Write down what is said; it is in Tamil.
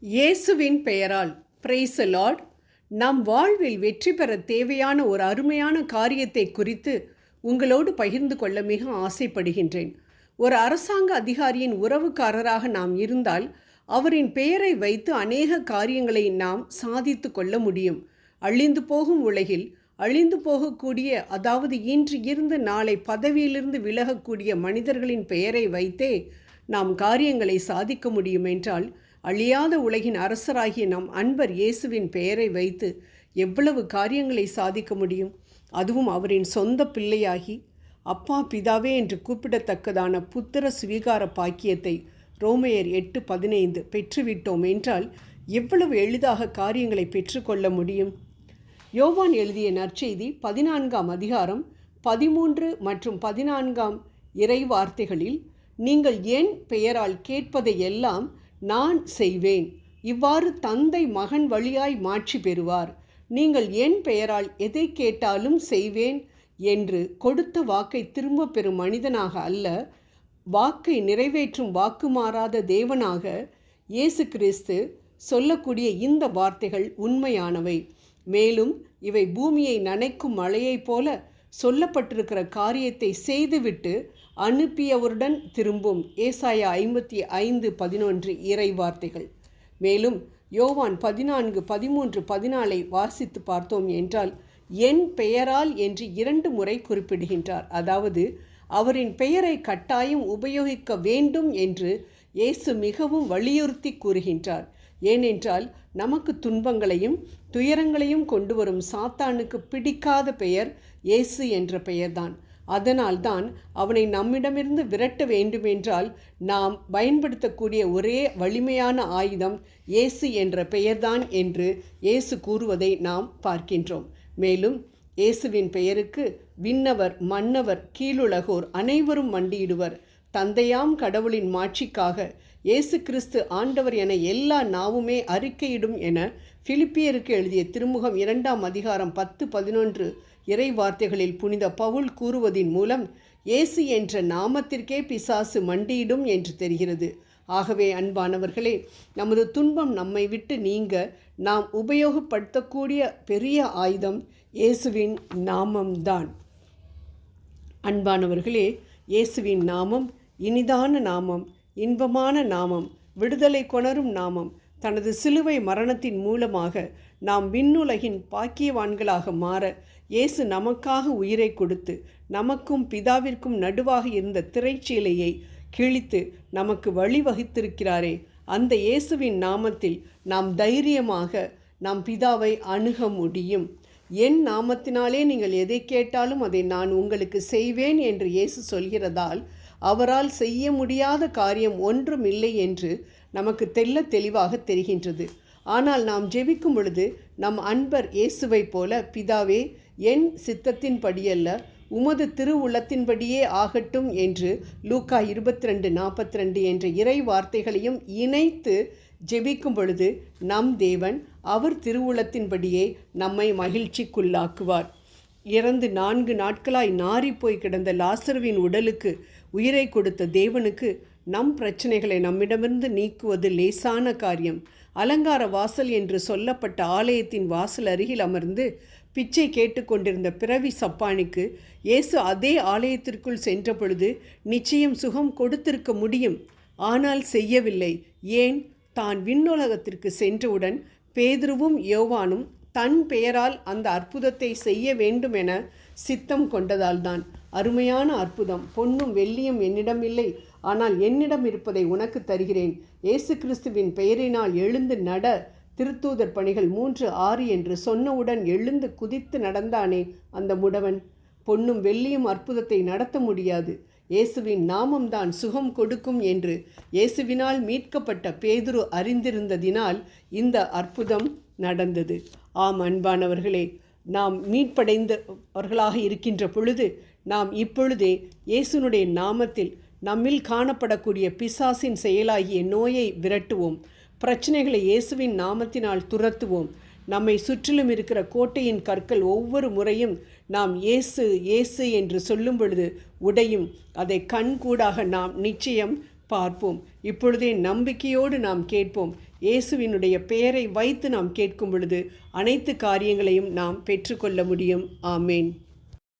இயேசுவின் பெயரால் பிரைஸ் தி லார்ட். நம் வாழ்வில் வெற்றி பெற தேவையான ஒரு அருமையான காரியத்தை குறித்து உங்களோடு பகிர்ந்து கொள்ள மிக ஆசைப்படுகின்றேன். ஒரு அரசாங்க அதிகாரியின் உறவுக்காரராக நாம் இருந்தால் அவரின் பெயரை வைத்து அநேக காரியங்களை நாம் சாதித்து கொள்ள முடியும். அழிந்து போகும் உலகில் அழிந்து போகக்கூடிய, அதாவது இன்று இருந்து நாளை பதவியிலிருந்து விலகக்கூடிய மனிதர்களின் பெயரை வைத்தே நாம் காரியங்களை சாதிக்க முடியும் என்றால், அழியாத உலகின் அரசராகிய நம் அன்பர் இயேசுவின் பெயரை வைத்து எவ்வளவு காரியங்களை சாதிக்க முடியும்? அதுவும் அவரின் சொந்த பிள்ளையாகி அப்பா பிதாவே என்று கூப்பிடத்தக்கதான புத்திர சுவீகார பாக்கியத்தை ரோமையர் 8:15 பெற்றுவிட்டோம் என்றால் எவ்வளவு எளிதாக காரியங்களை பெற்றுக்கொள்ள முடியும்? யோவான் எழுதிய நற்செய்தி 14ஆம் அதிகாரம் 13 மற்றும் 14ஆம் இறை வார்த்தைகளில், நீங்கள் என் பெயரால் கேட்பதையெல்லாம் நான் செய்வேன், இவ்வாறு தந்தை மகன் வழியாய் மாட்சி பெறுவார், நீங்கள் என் பெயரால் எதை கேட்டாலும் செய்வேன் என்று கொடுத்த வாக்கை திரும்ப பெறும் மனிதனாக அல்ல, வாக்கை நிறைவேற்றும் வாக்கு மாறாத தேவனாக இயேசு கிறிஸ்து சொல்லக்கூடிய இந்த வார்த்தைகள் உண்மையானவை. மேலும் இவை பூமியை நனைக்கும் மழையைப் போல சொல்லப்பட்டிருக்கிற காரியத்தை செய்துவிட்டு அனுப்பியவருடன் திரும்பும். ஏசாயா 55:11 இறை வார்த்தைகள். மேலும் யோவான் 14:13-14 வாசித்து பார்த்தோம் என்றால், என் பெயரால் என்று 2 முறை குறிப்பிடுகின்றார். அதாவது அவரின் பெயரை கட்டாயம் உபயோகிக்க வேண்டும் என்று இயேசு மிகவும் வலியுறுத்தி கூறுகின்றார். ஏனென்றால் நமக்கு துன்பங்களையும் துயரங்களையும் கொண்டு வரும் சாத்தானுக்கு பிடிக்காத பெயர் இயேசு என்ற பெயர்தான். அதனால்தான் அவனை நம்மிடமிருந்து விரட்ட வேண்டுமென்றால் நாம் பயன்படுத்தக்கூடிய ஒரே வலிமையான ஆயுதம் இயேசு என்ற பெயர்தான் என்று இயேசு கூறுவதை நாம் பார்க்கின்றோம். மேலும் இயேசுவின் பெயருக்கு விண்ணவர் மன்னவர் கீழுலகோர் அனைவரும் மண்டியிடுவர், தந்தையாம் கடவுளின் மாட்சிக்காக இயேசு கிறிஸ்து ஆண்டவர் என எல்லா நாவுமே அறிக்கையிடும் என பிலிப்பியருக்கு எழுதிய திருமுகம் 2ஆம் அதிகாரம் 10-11 இறை வார்த்தைகளில் புனித பவுல் கூறுவதின் மூலம் இயேசு என்ற நாமத்திற்கே பிசாசு மண்டியிடும் என்று தெரிகிறது. ஆகவே அன்பானவர்களே, நமது துன்பம் நம்மை விட்டு நீங்க நாம் உபயோகப்படுத்தக்கூடிய பெரிய ஆயுதம் இயேசுவின் நாமம்தான். அன்பானவர்களே, இயேசுவின் நாமம் இனிதான நாமம், இன்பமான நாமம், விடுதலை கொணரும் நாமம். தனது சிலுவை மரணத்தின் மூலமாக நாம் விண்ணுலகின் பாக்கியவான்களாக மாற இயேசு நமக்காக உயிரை கொடுத்து நமக்கும் பிதாவிற்கும் நடுவாக இருந்த திரைச்சீலையை கிழித்து நமக்கு வழிவகுத்திருக்கிறாரே, அந்த இயேசுவின் நாமத்தில் நாம் தைரியமாக நாம் பிதாவை அணுக முடியும். என் நாமத்தினாலே நீங்கள் எதை கேட்டாலும் அதை நான் உங்களுக்கு செய்வேன் என்று இயேசு சொல்கிறதால் அவரால் செய்ய முடியாத காரியம் ஒன்றும் இல்லை என்று நமக்கு தெளிவாக தெரிகின்றது. ஆனால் நாம் ஜெபிக்கும் பொழுது நம் அன்பர் இயேசுவை போல, பிதாவே என் சித்தத்தின்படியல்ல உமது திருவுள்ளத்தின்படியே ஆகட்டும் என்று லூக்கா 22:42 என்ற இறை வார்த்தைகளையும் இணைத்து ஜெபிக்கும் பொழுது நம் தேவன் அவர் திருவுள்ளத்தின்படியே நம்மை மகிழ்ச்சிக்குள்ளாக்குவார். இறந்து 4 நாட்களாய் நாறிப்போய் கிடந்த லாசருவின் உடலுக்கு உயிரை கொடுத்த தேவனுக்கு நம் பிரச்சனைகளை நம்மிடமிருந்து நீக்குவது லேசான காரியம். அலங்கார வாசல் என்று சொல்லப்பட்ட ஆலயத்தின் வாசல் அருகில் அமர்ந்து பிச்சை கேட்டுக்கொண்டிருந்த பிறவி சப்பானிக்கு இயேசு அதே ஆலயத்திற்குள் சென்ற பொழுது நிச்சயம் சுகம் கொடுத்திருக்க முடியும். ஆனால் செய்யவில்லை. ஏன்? தான் விண்ணுலகத்திற்கு சென்றவுடன் பேதுருவும் யோவானும் தன் பெயரால் அந்த அற்புதத்தை செய்ய வேண்டும் என சித்தம் கொண்டதால்தான். அருமையான அற்புதம். பொன்னும் வெள்ளியும் என்னிடம் இல்லை, ஆனால் என்னிடம் இருப்பதை உனக்கு தருகிறேன், இயேசு கிறிஸ்துவின் பெயரினால் எழுந்து நட, திருத்தூதர் பணிகள் 3:6 என்று சொன்னவுடன் எழுந்து குதித்து நடந்தானே அந்த முடவன். பொன்னும் வெள்ளியும் அற்புதத்தை நடத்த முடியாது, இயேசுவின் நாமம்தான் சுகம் கொடுக்கும் என்று இயேசுவினால் மீட்கப்பட்ட பேதுரு அறிந்திருந்ததினால் இந்த அற்புதம் நடந்தது. ஆம் அன்பானவர்களே, நாம் மீட்படைந்தவர்களாக இருக்கின்ற பொழுது நாம் இப்பொழுதே இயேசுனுடைய நாமத்தில் நம்மில் காணப்படக்கூடிய பிசாசின் செயலாகிய நோயை விரட்டுவோம். பிரச்சனைகளை இயேசுவின் நாமத்தினால் துரத்துவோம். நம்மை சுற்றிலும் இருக்கிற கோட்டையின் கற்கள் ஒவ்வொரு முறையும் நாம் இயேசு இயேசு என்று சொல்லும் பொழுது உடையும். அதை கண்கூடாக நாம் நிச்சயம் பார்ப்போம். இப்பொழுதே நம்பிக்கையோடு நாம் கேட்போம். இயேசுவினுடைய பெயரை வைத்து நாம் கேட்கும் பொழுது அனைத்து காரியங்களையும் நாம் பெற்றுக்கொள்ள முடியும். ஆமேன்.